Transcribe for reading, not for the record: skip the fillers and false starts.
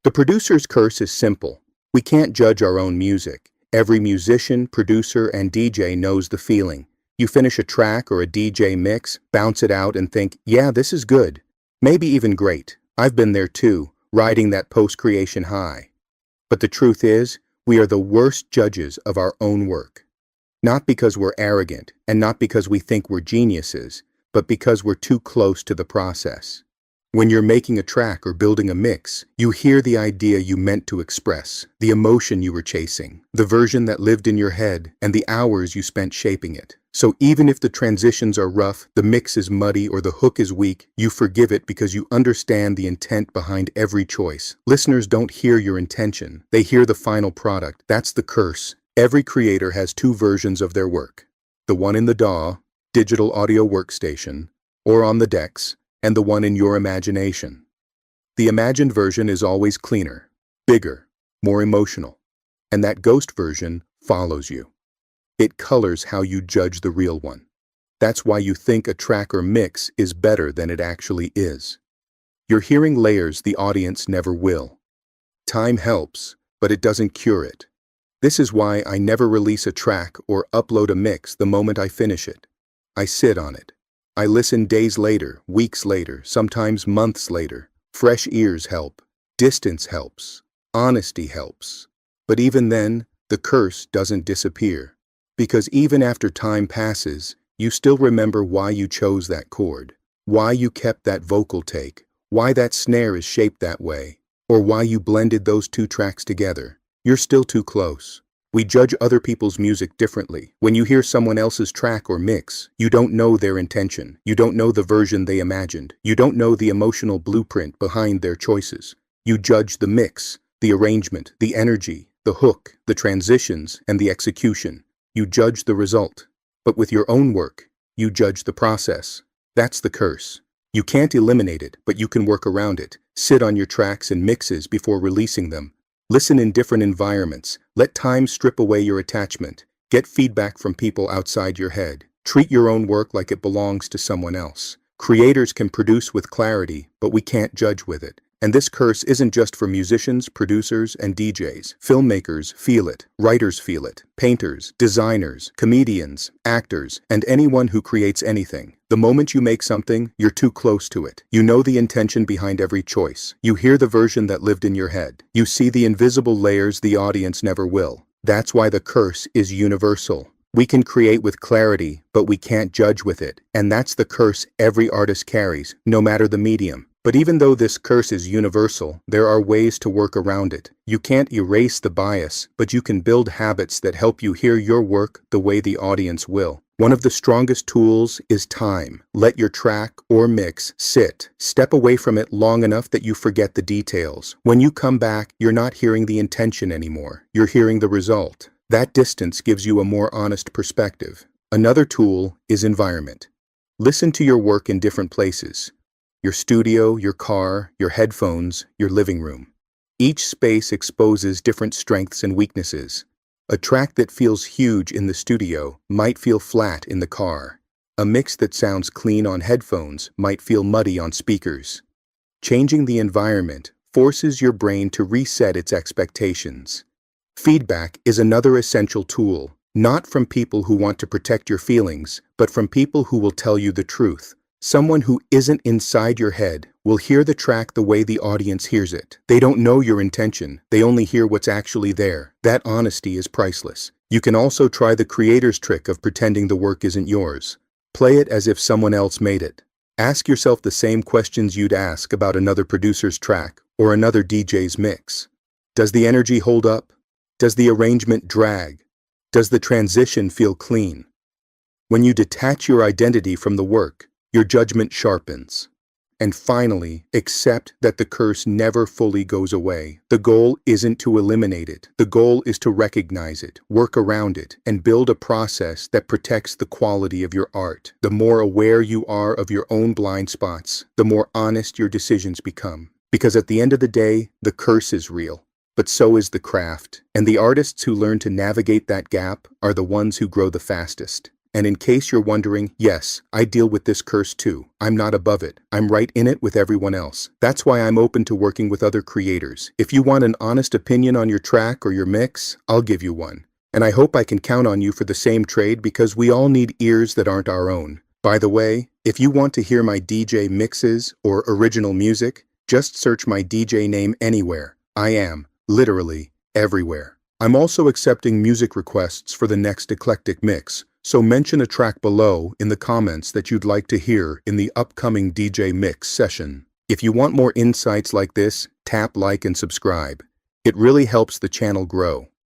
The producer's curse is simple. We can't judge our own music. Every musician, producer, and DJ knows the feeling. You finish a track or a DJ mix, bounce it out and think, yeah, this is good. Maybe even great. I've been there too, riding that post-creation high. But the truth is, we are the worst judges of our own work. Not because we're arrogant, and not because we think we're geniuses, but because we're too close to the process. When you're making a track or building a mix, you hear the idea you meant to express, the emotion you were chasing, the version that lived in your head, and the hours you spent shaping it. So even if the transitions are rough, the mix is muddy, or the hook is weak, you forgive it because you understand the intent behind every choice. Listeners don't hear your intention, they hear the final product. That's the curse. Every creator has two versions of their work. The one in the DAW, digital audio workstation, or on the decks, and the one in your imagination. The imagined version is always cleaner, bigger, more emotional, and that ghost version follows you. It colors how you judge the real one. That's why you think a track or mix is better than it actually is. You're hearing layers the audience never will. Time helps, but it doesn't cure it. This is why I never release a track or upload a mix the moment I finish it. I sit on it. I listen days later, weeks later, sometimes months later. Fresh ears help. Distance helps. Honesty helps. But even then, the curse doesn't disappear. Because even after time passes, you still remember why you chose that chord, why you kept that vocal take, why that snare is shaped that way, or why you blended those two tracks together. You're still too close. We judge other people's music differently. When you hear someone else's track or mix, you don't know their intention. You don't know the version they imagined. You don't know the emotional blueprint behind their choices. You judge the mix, the arrangement, the energy, the hook, the transitions, and the execution. You judge the result. But with your own work, you judge the process. That's the curse. You can't eliminate it, but you can work around it. Sit on your tracks and mixes before releasing them. Listen in different environments. Let time strip away your attachment. Get feedback from people outside your head. Treat your own work like it belongs to someone else. Creators can produce with clarity, but we can't judge with it. And this curse isn't just for musicians, producers, and DJs. Filmmakers feel it. Writers feel it. Painters, designers, comedians, actors, and anyone who creates anything. The moment you make something, you're too close to it. You know the intention behind every choice. You hear the version that lived in your head. You see the invisible layers the audience never will. That's why the curse is universal. We can create with clarity, but we can't judge with it. And that's the curse every artist carries, no matter the medium. But even though this curse is universal, there are ways to work around it. You can't erase the bias, but you can build habits that help you hear your work the way the audience will. One of the strongest tools is time. Let your track or mix sit. Step away from it long enough that you forget the details. When you come back, you're not hearing the intention anymore. You're hearing the result. That distance gives you a more honest perspective. Another tool is environment. Listen to your work in different places. Your studio, your car, your headphones, your living room. Each space exposes different strengths and weaknesses. A track that feels huge in the studio might feel flat in the car. A mix that sounds clean on headphones might feel muddy on speakers. Changing the environment forces your brain to reset its expectations. Feedback is another essential tool, not from people who want to protect your feelings, but from people who will tell you the truth. Someone who isn't inside your head will hear the track the way the audience hears it. They don't know your intention, they only hear what's actually there. That honesty is priceless. You can also try the creator's trick of pretending the work isn't yours. Play it as if someone else made it. Ask yourself the same questions you'd ask about another producer's track or another DJ's mix. Does the energy hold up? Does the arrangement drag? Does the transition feel clean? When you detach your identity from the work, your judgment sharpens. And finally, accept that the curse never fully goes away. The goal isn't to eliminate it. The goal is to recognize it, work around it, and build a process that protects the quality of your art. The more aware you are of your own blind spots, the more honest your decisions become. Because at the end of the day, the curse is real, but so is the craft. And the artists who learn to navigate that gap are the ones who grow the fastest. And in case you're wondering, yes, I deal with this curse too. I'm not above it. I'm right in it with everyone else. That's why I'm open to working with other creators. If you want an honest opinion on your track or your mix, I'll give you one. And I hope I can count on you for the same trade because we all need ears that aren't our own. By the way, if you want to hear my DJ mixes or original music, just search my DJ name anywhere. I am, literally, everywhere. I'm also accepting music requests for the next eclectic mix, so mention a track below in the comments that you'd like to hear in the upcoming DJ mix session. If you want more insights like this, tap like and subscribe. It really helps the channel grow.